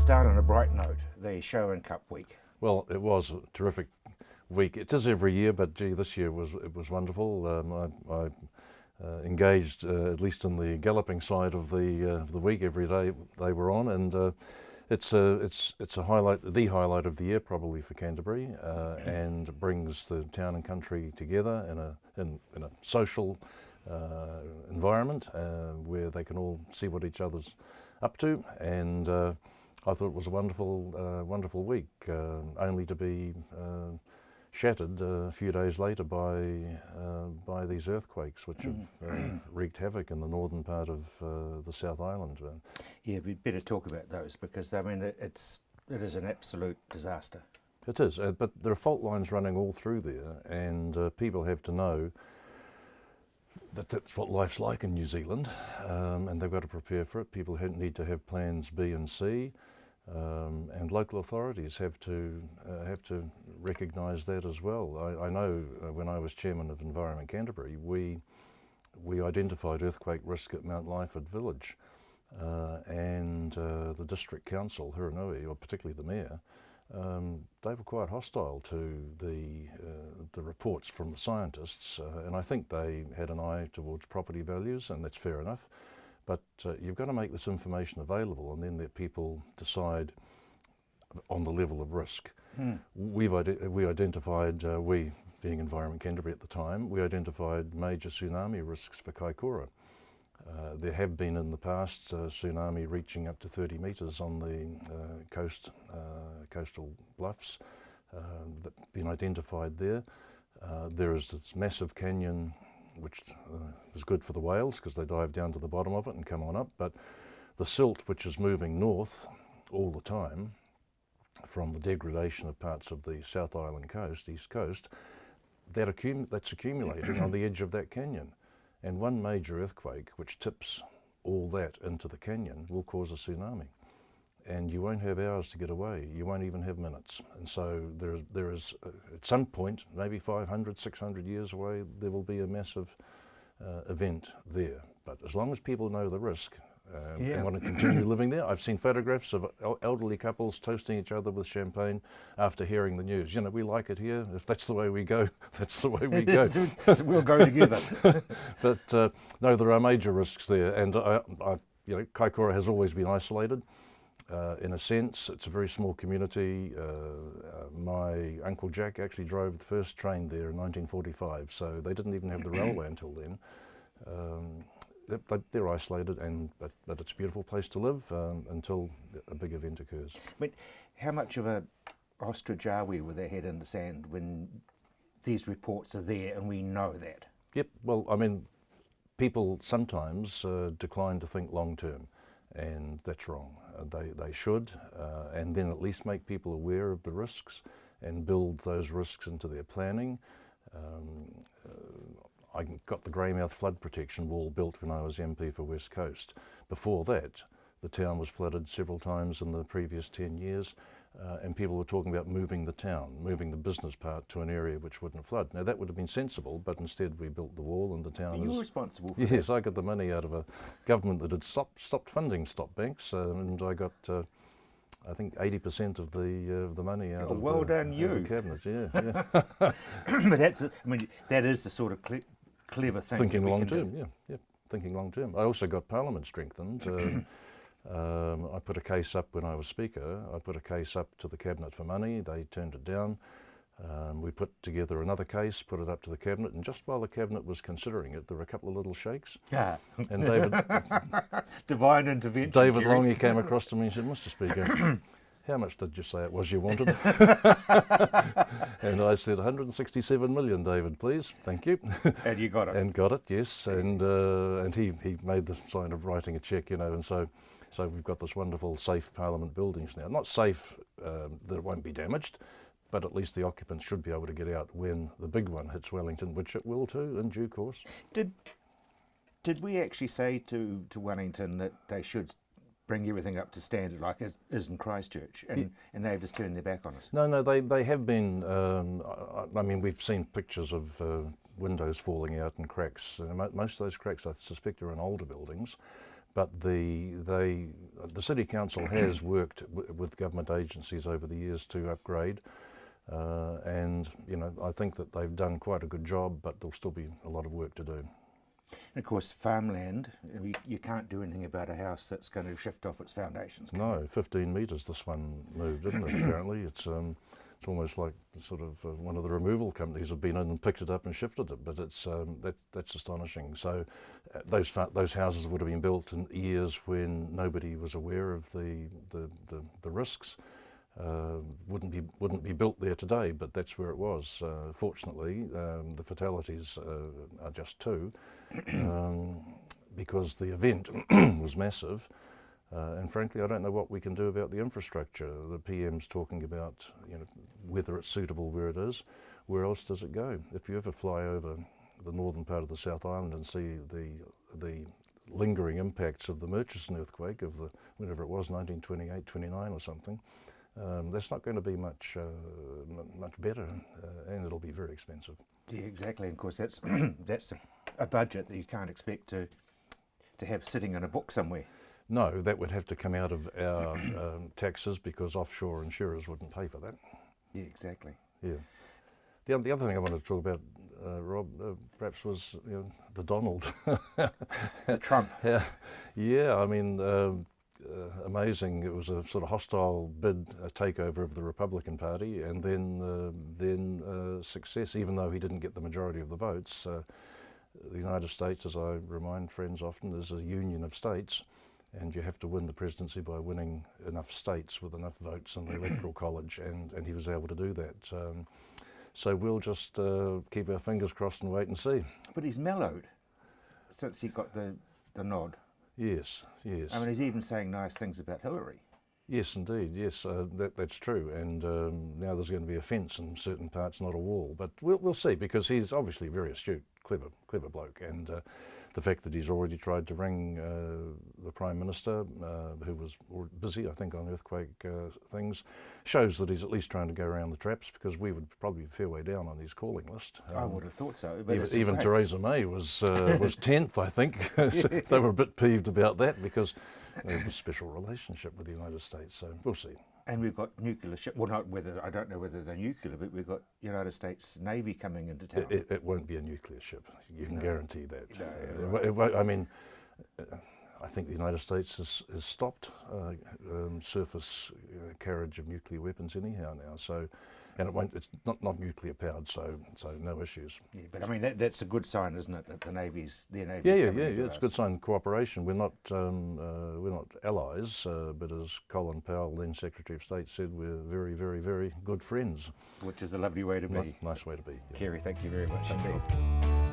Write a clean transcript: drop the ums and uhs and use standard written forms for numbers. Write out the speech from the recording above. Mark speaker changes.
Speaker 1: start on a bright note, the show and cup week.
Speaker 2: Well, it was a terrific week. It is every year, but gee, this year was wonderful. I engaged at least in the galloping side of the week every day they were on, and it's a highlight, the highlight of the year probably for Canterbury, and brings the town and country together in a social environment where they can all see what each other's up to, and I thought it was a wonderful week, only to be shattered a few days later by these earthquakes, which have wreaked havoc in the northern part of the South Island.
Speaker 1: Yeah, we'd better talk about those, because I mean it is an absolute disaster.
Speaker 2: It is, but there are fault lines running all through there, and people have to know that that's what life's like in New Zealand, and they've got to prepare for it. People need to have plans B and C, and local authorities have to recognise that as well. I know when I was chairman of Environment Canterbury, we identified earthquake risk at Mount Lyford Village, and the district council, Huranui, or particularly the mayor, they were quite hostile to the reports from the scientists, and I think they had an eye towards property values, and that's fair enough. But you've got to make this information available, and then let people decide on the level of risk. We identified, we being Environment Canterbury at the time, we identified major tsunami risks for Kaikoura. There have been in the past tsunami reaching up to 30 metres on the coastal bluffs that have been identified there. There is this massive canyon which is good for the whales because they dive down to the bottom of it and come on up, but the silt which is moving north all the time from the degradation of parts of the South Island coast, east coast, that's accumulating on the edge of that canyon. And one major earthquake which tips all that into the canyon will cause a tsunami. And you won't have hours to get away. You won't even have minutes. And so there is at some point, maybe 500, 600 years away, there will be a massive event there. But as long as people know the risk and want to continue living there, I've seen photographs of elderly couples toasting each other with champagne after hearing the news. You know, we like it here. If that's the way we go, that's the way we go.
Speaker 1: We'll go together.
Speaker 2: But no, there are major risks there, and you know, Kaikoura has always been isolated. In a sense, it's a very small community. My Uncle Jack actually drove the first train there in 1945, so they didn't even have the railway until then. They're isolated, but it's a beautiful place to live until a big event occurs.
Speaker 1: But how much of a ostrich are we with our head in the sand when these reports are there and we know that?
Speaker 2: Yep, well, I mean, people sometimes decline to think long term, and that's wrong. They should, and then at least make people aware of the risks and build those risks into their planning. I got the Greymouth flood protection wall built when I was MP for West Coast. Before that, the town was flooded several times in the previous 10 years, and people were talking about moving the town, moving the business part to an area which wouldn't flood. Now that would have been sensible, but instead we built the wall, and the town
Speaker 1: You're responsible for
Speaker 2: Yes, I got the money out of a government that had stopped funding stop banks, and I got I think 80% of the money out of
Speaker 1: well done,
Speaker 2: the cabinet. Yeah.
Speaker 1: But that is the sort of clever thing.
Speaker 2: Thinking long term, yeah, thinking long term. I also got Parliament strengthened. I put a case up when I was Speaker. I put a case up to the Cabinet for money. They turned it down. We put together another case, put it up to the Cabinet, and just while the Cabinet was considering it, there were a couple of little shakes.
Speaker 1: Yeah.
Speaker 2: And David,
Speaker 1: divine intervention.
Speaker 2: David Longy came across to me and said, "Mr. Speaker, how much did you say it was you wanted?" And I said, 167 million, David, please. Thank you.
Speaker 1: And you got it.
Speaker 2: And got it, yes. And he made the sign of writing a cheque, you know, and so we've got this wonderful safe Parliament buildings now. Not safe that it won't be damaged, but at least the occupants should be able to get out when the big one hits Wellington, which it will too in due course.
Speaker 1: Did we actually say to Wellington that they should bring everything up to standard like it is in Christchurch, and they've just turned their back on us?
Speaker 2: No, they have been. I mean, we've seen pictures of windows falling out and cracks. Most of those cracks, I suspect, are in older buildings. But the City Council has worked with government agencies over the years to upgrade, and I think that they've done quite a good job, but there'll still be a lot of work to do.
Speaker 1: And of course, farmland, you can't do anything about a house that's going to shift off its foundations.
Speaker 2: No, 15 metres this one moved, isn't it? Apparently, it's almost like sort of one of the removal companies have been in and picked it up and shifted it. But it's that's astonishing. So those houses would have been built in years when nobody was aware of the risks. Wouldn't be built there today, but that's where it was. Fortunately, the fatalities are just 2, because the event was massive. And frankly, I don't know what we can do about the infrastructure. The PM's talking about whether it's suitable where it is. Where else does it go? If you ever fly over the northern part of the South Island and see the lingering impacts of the Murchison earthquake of whenever it was, 1928, 29 or something, that's not going to be much better, and it'll be very expensive.
Speaker 1: Yeah, exactly. And of course, that's that's a budget that you can't expect to have sitting in a book somewhere.
Speaker 2: No, that would have to come out of our taxes, because offshore insurers wouldn't pay for that.
Speaker 1: Yeah, exactly.
Speaker 2: Yeah. The other thing I wanted to talk about, Rob, perhaps was the Donald.
Speaker 1: The Trump.
Speaker 2: Yeah. I mean. Amazing. It was a sort of hostile bid, a takeover of the Republican Party, and then success, even though he didn't get the majority of the votes. The United States, as I remind friends often, is a union of states, and you have to win the presidency by winning enough states with enough votes in the Electoral College, and he was able to do that. So we'll just keep our fingers crossed and wait and see.
Speaker 1: But he's mellowed since he got the nod.
Speaker 2: Yes.
Speaker 1: I mean, he's even saying nice things about Hillary.
Speaker 2: Yes, indeed. Yes, that's true. And now there's going to be a fence in certain parts, not a wall. But we'll see, because he's obviously very astute, clever bloke. And the fact that he's already tried to ring the Prime Minister, who was busy, I think, on earthquake things, shows that he's at least trying to go around the traps, because we would probably be a fair way down on his calling list.
Speaker 1: I would have thought so. But
Speaker 2: even Theresa May was 10th, I think. They were a bit peeved about that, because they have a special relationship with the United States. So we'll see. And
Speaker 1: we've got nuclear ship. Well, I don't know whether they're nuclear, but we've got United States Navy coming into town.
Speaker 2: It won't be a nuclear ship. You can guarantee that.
Speaker 1: No,
Speaker 2: right. I mean, I think the United States has stopped surface carriage of nuclear weapons anyhow now. So, and it's not nuclear powered, so no issues.
Speaker 1: Yeah, but I mean that's a good sign, isn't it? That their navy's
Speaker 2: yeah. It's a good sign of cooperation. We're not allies, but as Colin Powell, then Secretary of State, said, we're very, very, very good friends.
Speaker 1: Which is a lovely way to be.
Speaker 2: Nice way to be. Yeah.
Speaker 1: Kerry, thank you very much
Speaker 2: Thanks,
Speaker 1: indeed.
Speaker 2: Rob.